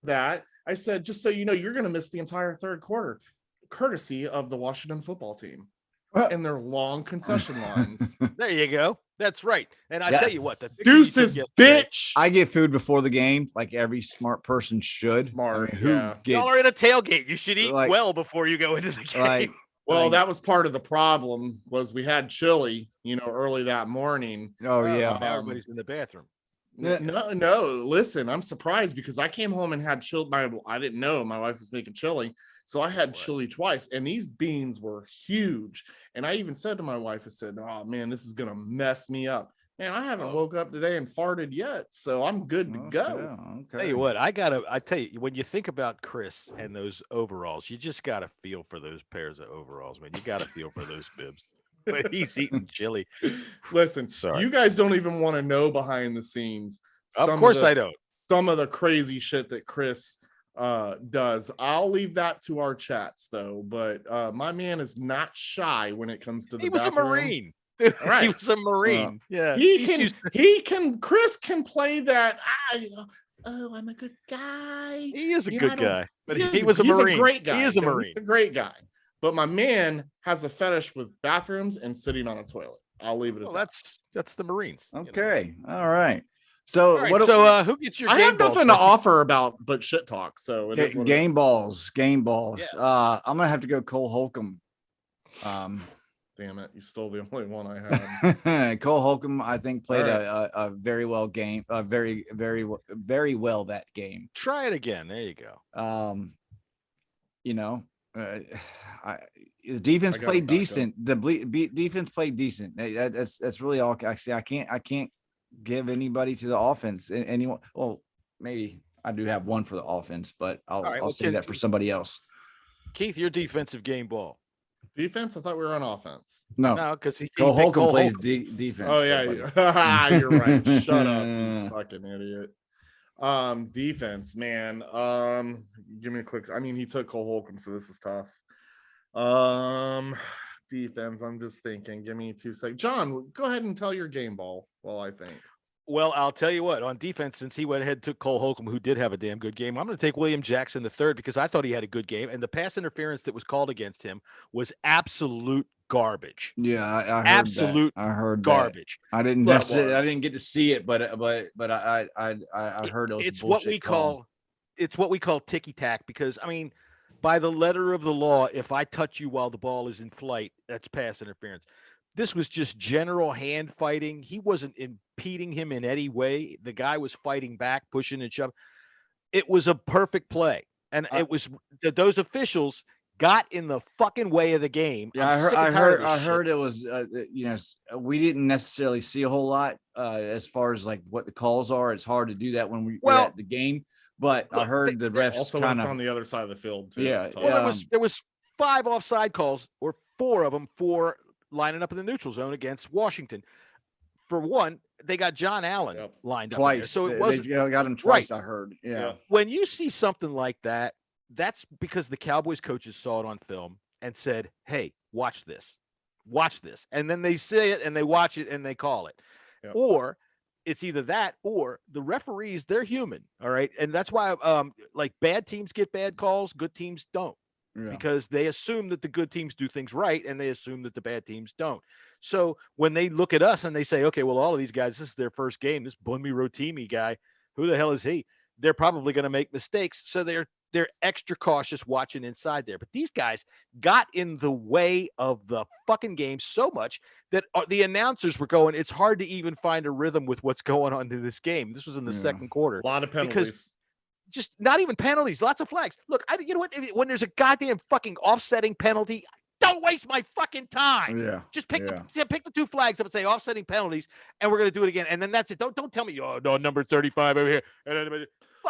that, I said, just so you know, you're going to miss the entire third quarter, courtesy of the Washington football team and their long concession lines. There you go. That's right. And I tell you what, the deuces, bitch. I get food before the game, like every smart person should. Smart, Y'all are in a tailgate. You should eat well before you go into the game. Well, that was part of the problem was we had chili, early that morning. Oh, yeah. Everybody's in the bathroom. No. Listen, I'm surprised because I came home and had chili. I didn't know my wife was making chili. So I had chili twice and these beans were huge. And I even said to my wife, I said, oh man, this is going to mess me up. Man, I haven't woke up today and farted yet. So I'm good to go. Yeah, okay. Tell you what, I tell you, when you think about Chris and those overalls, you just got to feel for those pairs of overalls, man. You got to feel for those bibs. But he's eating chili. Listen, sorry. You guys don't even want to know behind the scenes. Of course I don't. Some of the crazy shit that Chris does. I'll leave that to our chats though. But my man is not shy when it comes to the bathroom. He was a Marine. Right. He was a Marine. Yeah. Chris can play that. I'm a good guy. He is a good guy. But he was a Marine. He's a great guy. He is a Marine. He's a great guy. But my man has a fetish with bathrooms and sitting on a toilet. I'll leave it at that. That's the Marines. Okay. All right. So who gets your? I have nothing to offer about but shit talk. So game balls. Yeah. I'm gonna have to go Cole Holcomb. Damn it! You stole the only one I had. Cole Holcomb, I think, played a very well game. Very, very, very well that game. Try it again. There you go. The defense played decent. Defense played decent. That's really all I see. I can't give anybody to the offense. Anyone? Well, maybe I do have one for the offense, but I'll say that for somebody else. Keith, your defensive game ball. Defense? I thought we were on offense. No, because Cole Holcomb plays defense. Oh yeah, you're right. Shut up, you fucking idiot. Defense, man. Give me a quick. I mean, he took Cole Holcomb, so this is tough. Defense. I'm just thinking. Give me 2 seconds. John, go ahead and tell your game ball while I think. Well, I'll tell you what, on defense, since he went ahead and took Cole Holcomb, who did have a damn good game, I'm going to take William Jackson III because I thought he had a good game. And the pass interference that was called against him was absolute garbage. Yeah, I heard absolute that. I heard garbage. That. I didn't get to see it, but I heard it was it's what we call ticky tack because I mean, by the letter of the law, if I touch you while the ball is in flight, that's pass interference. This was just general hand fighting. He wasn't impeding him in any way. The guy was fighting back, pushing and shoving. It was a perfect play. And it was those officials, got in the fucking way of the game. Yeah, I heard it was, we didn't necessarily see a whole lot as far as like what the calls are. It's hard to do that when we're at the game, but I heard the refs also when it's on the other side of the field too. Yeah. Well, there was 5 offside calls, or 4 of them for lining up in the neutral zone against Washington. For one, they got John Allen lined up twice. So it was got him twice. Right. I heard. Yeah. When you see something like that, that's because the Cowboys coaches saw it on film and said, "Hey, watch this, and then they say it and they watch it and they call it. Yep. Or it's either that or the referees. They're human, all right, and that's why like bad teams get bad calls, good teams don't. Because they assume that the good teams do things right and they assume that the bad teams don't. So when they look at us and they say, okay, well, all of these guys, this is their first game. This Bunmi Rotimi guy, who the hell is he? They're probably going to make mistakes. So they're extra cautious watching inside there. But these guys got in the way of the fucking game so much that the announcers were going, it's hard to even find a rhythm with what's going on in this game. This was in the second quarter. A lot of penalties. Just not even penalties, lots of flags. Look, you know what? When there's a goddamn fucking offsetting penalty, don't waste my fucking time. Yeah. Just pick the 2 flags up and say offsetting penalties, and we're gonna do it again. And then that's it. Don't tell me, oh no, number 35 over here.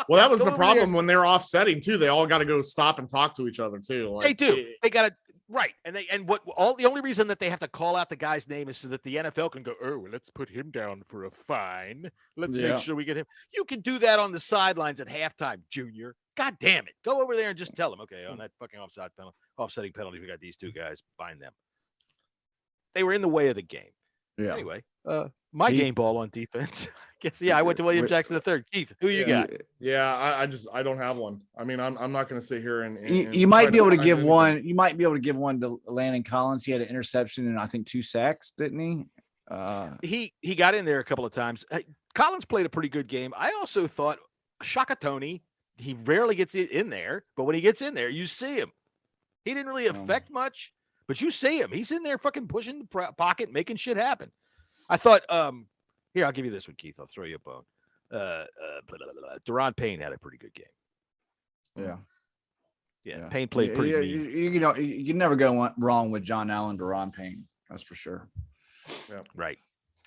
Well, that was the problem when they're offsetting too. They all got to go stop and talk to each other too. Like, they do. They got to. Right. And the only reason that they have to call out the guy's name is so that the NFL can go, oh, well, let's put him down for a fine. Let's make sure we get him. You can do that on the sidelines at halftime, Junior. God damn it. Go over there and just tell them, okay, on that fucking offsetting penalty, we got these 2 guys, find them. They were in the way of the game. Yeah. Anyway, my game ball on defense. I went to William Jackson III. Keith, who you got? Yeah, I don't have one. I mean, I'm not going to sit here and you might be able to give one. You might be able to give one to Landon Collins. He had an interception and I think 2 sacks, didn't he? He got in there a couple of times. Collins played a pretty good game. I also thought Shaka Toney, he rarely gets in there, but when he gets in there, you see him. He didn't really affect much, but you see him. He's in there fucking pushing the pocket, making shit happen. I thought, here, I'll give you this one, Keith. I'll throw you a bone. Deron Payne had a pretty good game. Yeah. Payne played pretty mean. You can never go wrong with John Allen, Deron Payne. That's for sure. Yeah. Right.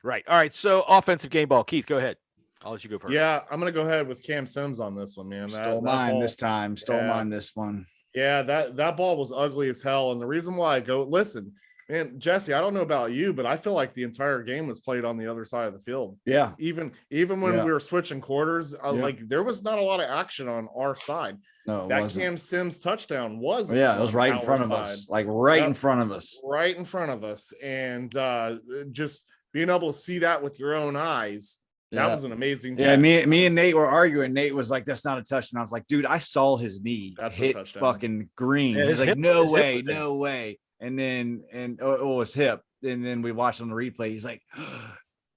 All right. So offensive game ball. Keith, go ahead. I'll let you go first. Yeah, I'm going to go ahead with Cam Sims on this one, man. Stole mine this time. Stole mine this one. Yeah, that ball was ugly as hell. And the reason why listen, man, Jesse, I don't know about you, but I feel like the entire game was played on the other side of the field. Yeah. Even when we were switching quarters, like there was not a lot of action on our side. No, that Cam Sims touchdown was. Yeah, it was right in front of us. Like right in front of us. Right in front of us. And just being able to see that with your own eyes. That was an amazing thing. Yeah, me and Nate were arguing. Nate was like, that's not a touchdown. I was like, dude, I saw his knee hit fucking green. Yeah, he's like, no way. And then it was hip. And then we watched on the replay. He's like,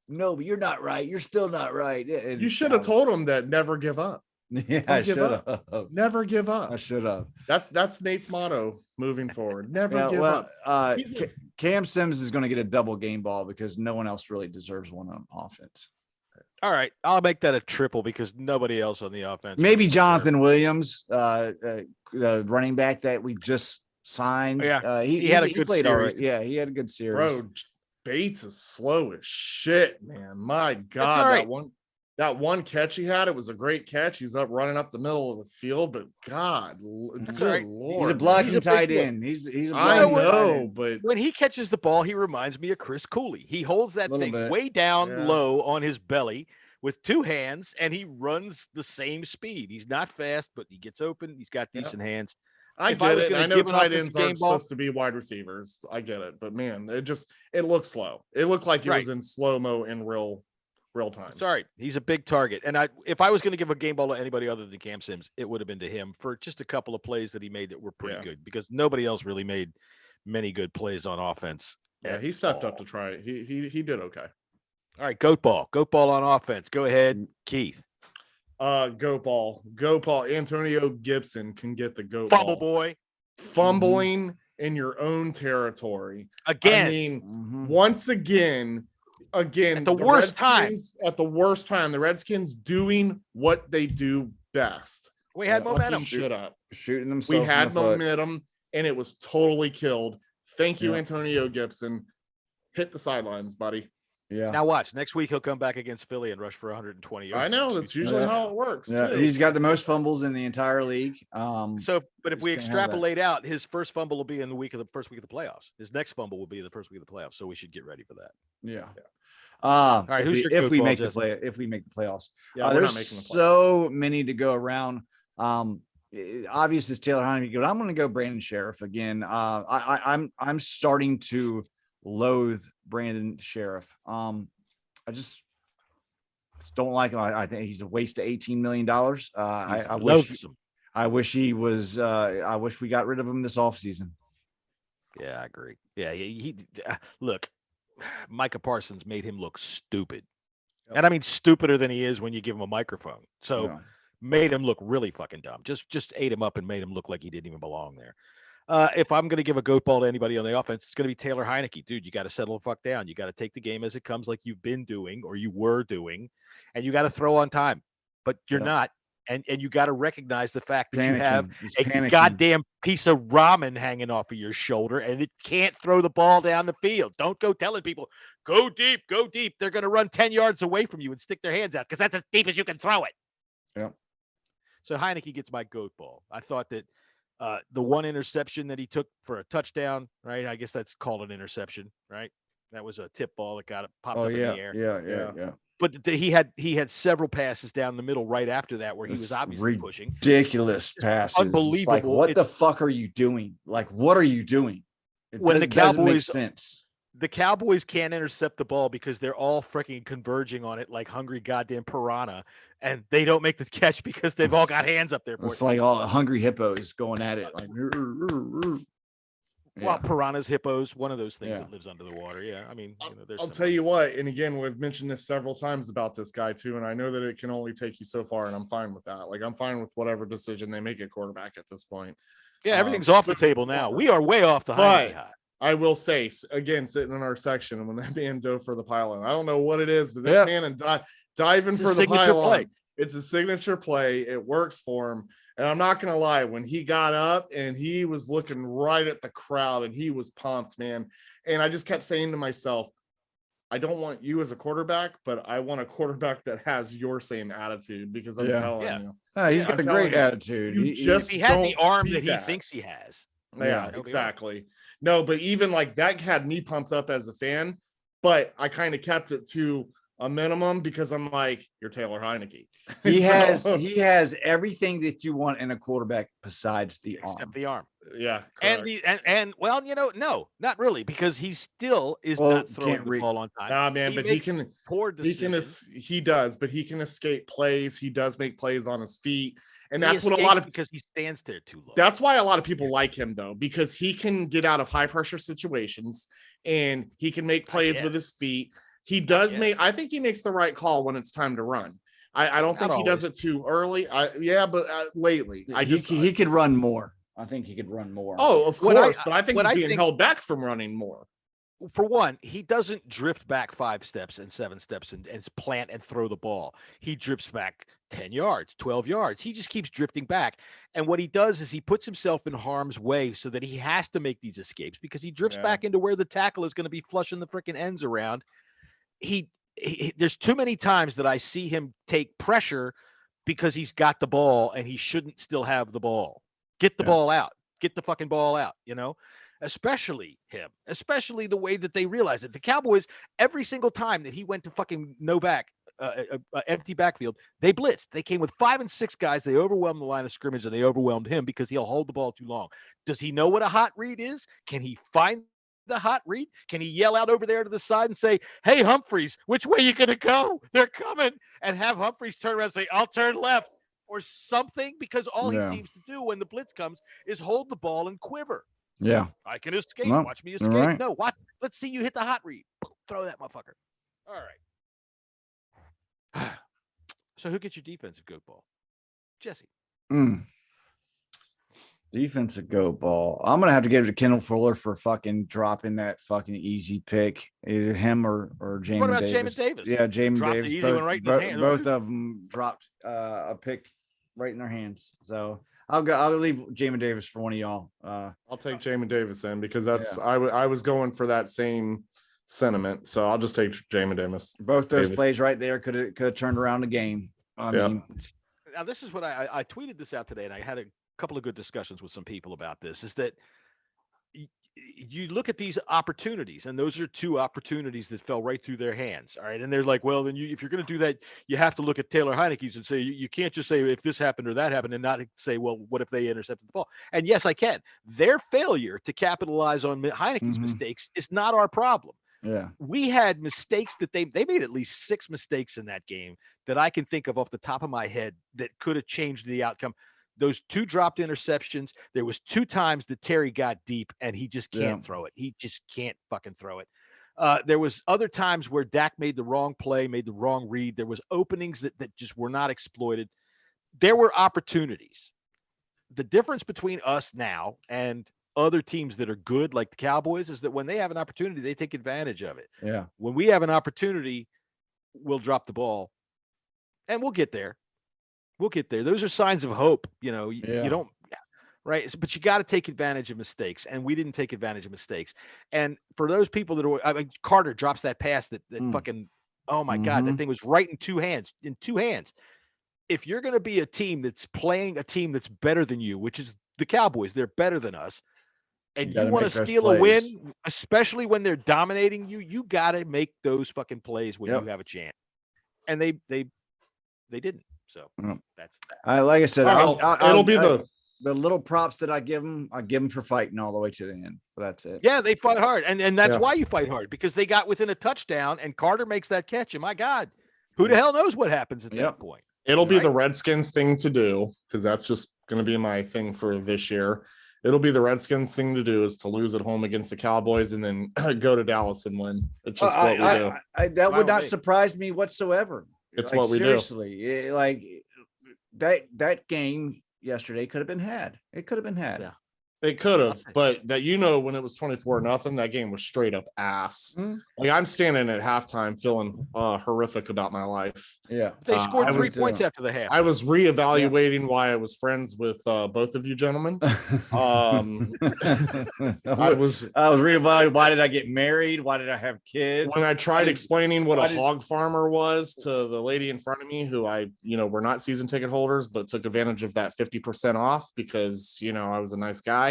no, but you're not right. You're still not right. And you should have told him that never give up. Yeah, I should have. Never give up. I should have. That's Nate's motto moving forward. Never give up. Cam Sims is going to get a double game ball because no one else really deserves one on offense. All right, I'll make that a triple because nobody else on the offense. Maybe Jonathan Williams, running back that we just signed. Yeah, he had a good series. All right. Yeah, he had a good series. Bro, Bates is slow as shit, man. My God, that one catch he had, it was a great catch. He's running up the middle of the field, but God, good Lord, he's a blocking tight end. He's a blocking tight end. But when he catches the ball, he reminds me of Chris Cooley. He holds that thing way down low on his belly with 2 hands, and he runs the same speed. He's not fast, but he gets open. He's got decent hands. I get it. I know tight ends aren't supposed to be wide receivers. I get it, but man, it looked slow. It looked like it was in slow-mo in real time. Sorry, he's a big target. And if I was going to give a game ball to anybody other than Cam Sims, it would have been to him for just a couple of plays that he made that were pretty good because nobody else really made many good plays on offense. Yeah, he stepped up to try it. He did okay. All right, goat ball on offense. Go ahead, Keith. Goat ball. Antonio Gibson can get the goat Fumble ball. Boy. Fumbling in your own territory. Again. I mean, once again, at the worst time. At the worst time, the Redskins doing what they do best. We had momentum. Shooting themselves. We had momentum. and it was totally killed. Thank you, Yeah. Antonio Gibson. Hit the sidelines, buddy. Yeah. Now watch. Next week he'll come back against Philly and rush for 120 yards. I know that's usually how it works. Yeah, too. he's got the most fumbles in the entire league. So, but if just we can't have that. extrapolate out, his first fumble will be in the first week of the playoffs. His next fumble will be the first week of the playoffs. So we should get ready for that. Yeah. All right, who's your if we goofball, make the Jesse? if we make the playoffs, Yeah, we're there's not making the playoffs. so many to go around. Obvious is Taylor Heineke, but I'm going to go Brandon Sheriff again. I'm starting to loathe Brandon Sheriff. I just don't like him. I think he's a waste of $18 million. I wish he was. I wish we got rid of him this offseason. Yeah, I agree. Yeah, he look. Micah Parsons made him look stupid, and I mean stupider than he is when you give him a microphone. So. Yeah. Made him look really fucking dumb. Just ate him up and made him look like he didn't even belong there. If I'm going to give a goat ball to anybody on the offense, it's going to be Taylor Heineke. Dude, you got to settle the fuck down. You got to take the game as it comes like you've been doing or you were doing, and you got to throw on time. But you're not. And you got to recognize the fact that you have a goddamn piece of ramen hanging off of your shoulder and it can't throw the ball down the field. Don't go telling people, go deep, go deep. They're going to run 10 yards away from you and stick their hands out because that's as deep as you can throw it. Yeah. So Heineke gets my goat ball. I thought that the one interception that he took for a touchdown, right? I guess that's called an interception, right? That was a tip ball that got it popped up in the air. Yeah. But he had several passes down the middle right after that where he was obviously pushing. Ridiculous passes. Unbelievable. It's like, what the fuck are you doing? Like, what are you doing? When the doesn't make Cowboys sense. The Cowboys can't intercept the ball because they're all freaking converging on it like hungry goddamn piranha, and they don't make the catch because they've all got hands up there for it. It's like all hungry hippos going at it. Like, well, piranhas, hippos, one of those things that lives under the water. Yeah, I mean, I'll tell you what, and again, we've mentioned this several times about this guy too, and I know that it can only take you so far, and I'm fine with that. Like, I'm fine with whatever decision they make at quarterback at this point. Yeah, everything's off the table now. We are way off the high. I will say again, sitting in our section, when that man dove for the pylon, I don't know what it is, but this man and diving for the pylon, it's a signature play. It works for him. And I'm not going to lie, when he got up and he was looking right at the crowd and he was pumped, man. And I just kept saying to myself, I don't want you as a quarterback, but I want a quarterback that has your same attitude because I'm telling you. He's got a great attitude. If he had the arm that he thinks he has. Yeah, exactly. No, but even like that had me pumped up as a fan, but I kind of kept it to a minimum because I'm like, you're Taylor Heineke. He has everything that you want in a quarterback besides the arm. Except the arm. Yeah. And well, no, not really, because he still is not throwing the ball on time. Nah, man, but he can does, but he can escape plays. He does make plays on his feet. And that's what a lot of because he stands there too low. That's why a lot of people like him though, because he can get out of high pressure situations and he can make plays with his feet. He does I think he makes the right call when it's time to run. I don't think he does it too early. But lately he could run more. I think he could run more. Oh, of course, but I think he's being held back from running more. For one, he doesn't drift back 5 steps and 7 steps and plant and throw the ball. He drifts back 10 yards, 12 yards. He just keeps drifting back. And what he does is he puts himself in harm's way so that he has to make these escapes because he drifts back into where the tackle is going to be flushing the freaking ends around. He there's too many times that I see him take pressure because he's got the ball and he shouldn't still have the ball. Get the ball out. Get the fucking ball out, especially him, especially the way that they realize it. The Cowboys, every single time that he went to fucking empty backfield, they blitzed. They came with 5 and 6 guys. They overwhelmed the line of scrimmage and they overwhelmed him because he'll hold the ball too long. Does he know what a hot read is? Can he find the hot read? Can he yell out over there to the side and say, hey, Humphreys, which way you going to go? They're coming. And have Humphreys turn around and say, I'll turn left or something, because all he seems to do when the blitz comes is hold the ball and quiver. Yeah. I can escape. Watch me escape. Right. No, watch. Let's see you hit the hot read. Throw that motherfucker. All right. So who gets your defensive goat ball? Jesse. Defensive goat ball. I'm gonna have to give it to Kendall Fuller for fucking dropping that fucking easy pick. Either him or Jamin What about Davis. Jamin Davis? Yeah, Jamin Dropped Davis. the easy one right in his hand. Both of them dropped a pick right in their hands. So I'll leave Jamin Davis for one of y'all. I'll take Jamin Davis then because that's I was going for that same sentiment. So I'll just take Jamin Davis. Both those plays right there could have turned around the game. I mean, now this is what I tweeted this out today, and I had a couple of good discussions with some people about this. Is that you look at these opportunities, and those are two opportunities that fell right through their hands. All right. And they're like, well, then if you're going to do that, you have to look at Taylor Heineke's and say, you can't just say if this happened or that happened and not say, well, what if they intercepted the ball? And yes, I can. Their failure to capitalize on Heineke's mistakes is not our problem. Yeah. We had mistakes that they made at least 6 mistakes in that game that I can think of off the top of my head that could have changed the outcome. Those 2 dropped interceptions. There was 2 times that Terry got deep and he just can't throw it. He just can't fucking throw it. There was other times where Dak made the wrong play, made the wrong read. There was openings that just were not exploited. There were opportunities. The difference between us now and other teams that are good, like the Cowboys, is that when they have an opportunity, they take advantage of it. Yeah. When we have an opportunity, we'll drop the ball and we'll get there. We'll get there. Those are signs of hope. You know, you don't, right? But you got to take advantage of mistakes, and we didn't take advantage of mistakes. And for those people that are, I mean, Carter drops that pass that fucking, oh my God, that thing was right in 2 hands. In 2 hands. If you're going to be a team that's playing a team that's better than you, which is the Cowboys, they're better than us, and you want to steal a win, especially when they're dominating you, you got to make those fucking plays when you have a chance. And they didn't. So that's that. Like I said, it'll be the little props that I give them for fighting all the way to the end. But that's it. Yeah, they fight hard, and that's why you fight hard, because they got within a touchdown, and Carter makes that catch. And my God, who the hell knows what happens at that point? It'll be the Redskins thing to do, because that's just going to be my thing for this year. It'll be the Redskins thing to do is to lose at home against the Cowboys and then go to Dallas and win. It's just what we do. That would not surprise me whatsoever. It's what we do. Seriously, like that game yesterday could have been had. It could have been had. Yeah. It could have, but when it was 24-0, that game was straight up ass. Like I'm standing at halftime feeling horrific about my life. Yeah. They scored 3 points after the half. I was reevaluating why I was friends with both of you gentlemen. I was reevaluating why did I get married? Why did I have kids? When I tried explaining what a hog farmer was to the lady in front of me, who were not season ticket holders, but took advantage of that 50% off because, I was a nice guy.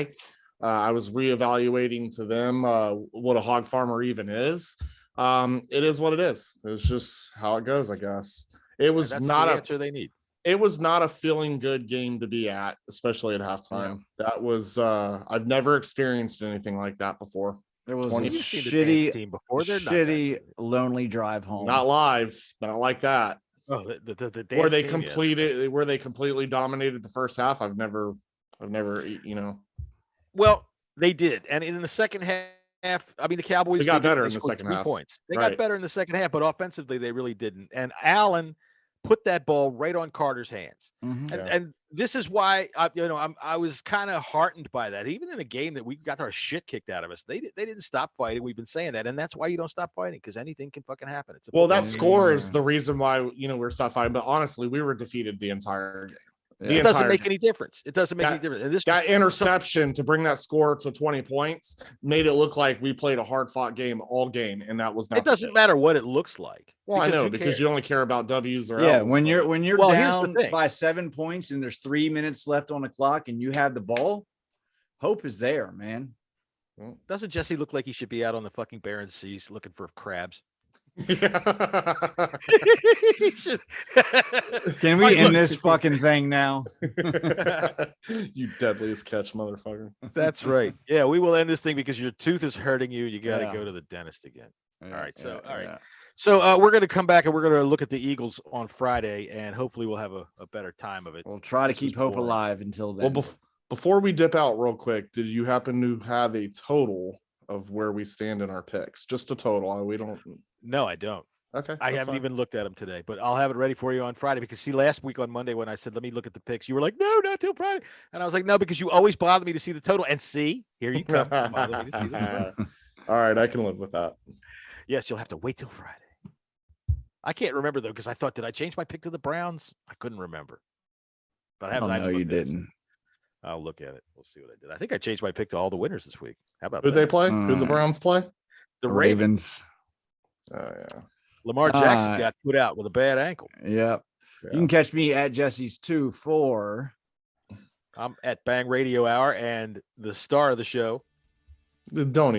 I was reevaluating to them what a hog farmer even is. It is what it is. It's just how it goes, I guess. It was not the answer they need. It was not a feeling good game to be at, especially at halftime. Yeah. That was I've never experienced anything like that before. There was a shitty, lonely drive home. Not live, not like that. Oh, the where they completely dominated the first half. I've never. Well, they did, and in the second half, I mean, the Cowboys got better in the second half. Points. They got better in the second half, but offensively, they really didn't. And Allen put that ball right on Carter's hands, and this is why I was kind of heartened by that. Even in a game that we got our shit kicked out of us, they didn't stop fighting. We've been saying that, and that's why you don't stop fighting, because anything can fucking happen. That score is the reason why we're stopped fighting. But honestly, we were defeated the entire game. It doesn't make any difference. It doesn't make any difference. And that interception to bring that score to 20 points made it look like we played a hard-fought game all game, and that was not. It doesn't matter what it looks like. Well, I know because you only care about W's or L's. When you're down by 7 points and there's 3 minutes left on the clock and you have the ball, hope is there, man. Doesn't Jesse look like he should be out on the fucking barren seas looking for crabs? Can we end this fucking thing now? You deadliest catch, motherfucker. That's right. Yeah, we will end this thing because your tooth is hurting you. You got to go to the dentist again. All right. So we're going to come back and we're going to look at the Eagles on Friday, and hopefully we'll have a better time of it. We'll try to keep hope alive until then. Well, before we dip out real quick, did you happen to have a total of where we stand in our picks? Just a total. We don't. No, I don't. Okay. I haven't even looked at them today, but I'll have it ready for you on Friday, because last week on Monday when I said, let me look at the picks, you were like, no, not till Friday. And I was like, no, because you always bother me to see the total, and see, here you come. Bother me to see the total. All right. I can live with that. Yes. You'll have to wait till Friday. I can't remember though, because I thought, did I change my pick to the Browns? I couldn't remember, but I haven't. No, you didn't. I'll look at it. We'll see what I did. I think I changed my pick to all the winners this week. How about Who'd that? they play? Who'd the Browns play? The Ravens. Oh yeah. Lamar Jackson got put out with a bad ankle. Yep. Yeah. You can catch me at Jesse's 2-4. I'm at Bang Radio Hour, and the star of the show. Don't.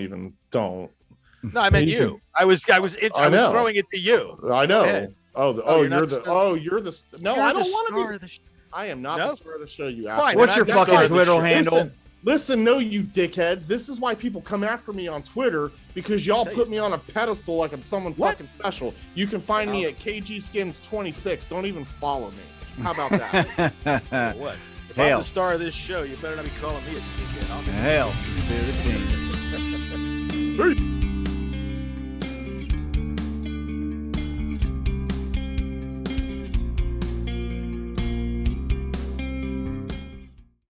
No, I meant you. I was throwing it to you. I know. ahead. You're not the. the- Oh, you're the. No, You're I the don't want star to of be. the I am not No? the star of the show. You Fine, asshole. What's your that's fucking not- Twitter handle? Listen, no, you dickheads. This is why people come after me on Twitter because y'all put me on a pedestal like I'm someone fucking special. You can find me at KGSkins26. Don't even follow me. How about that? What? If Hail. I'm the star of this show, you better not be calling me a dickhead. Hail to the team. Hey.